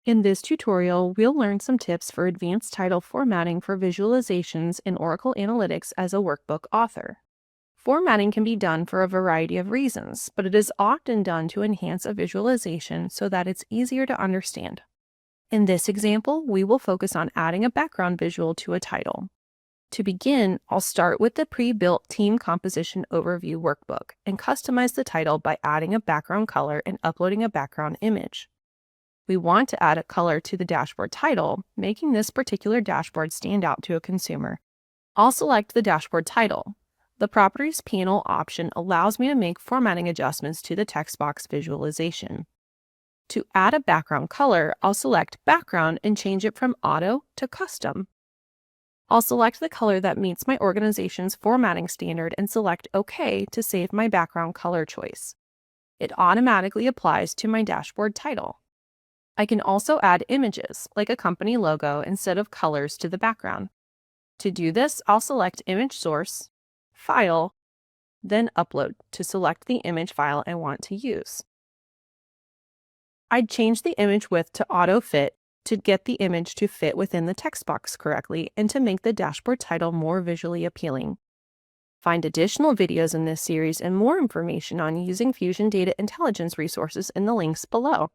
In this tutorial, we'll learn some tips for advanced title formatting for visualizations in Oracle Analytics as a workbook author. Formatting can be done for a variety of reasons, but it is often done to enhance a visualization so that it's easier to understand. In this example, we will focus on adding a background visual to a title. To begin, I'll start with the pre-built Team Composition Overview workbook and customize the title by adding a background color and uploading a background image. We want to add a color to the dashboard title, making this particular dashboard stand out to a consumer. I'll select the dashboard title. The Properties panel option allows me to make formatting adjustments to the text box visualization. To add a background color, I'll select Background and change it from Auto to Custom. I'll select the color that meets my organization's formatting standard and select OK to save my background color choice. It automatically applies to my dashboard title. I can also add images, like a company logo, instead of colors to the background. To do this, I'll select Image Source, File, then Upload to select the image file I want to use. I'd change the image width to Auto Fit to get the image to fit within the text box correctly and to make the dashboard title more visually appealing. Find additional videos in this series and more information on using Fusion Data Intelligence resources in the links below.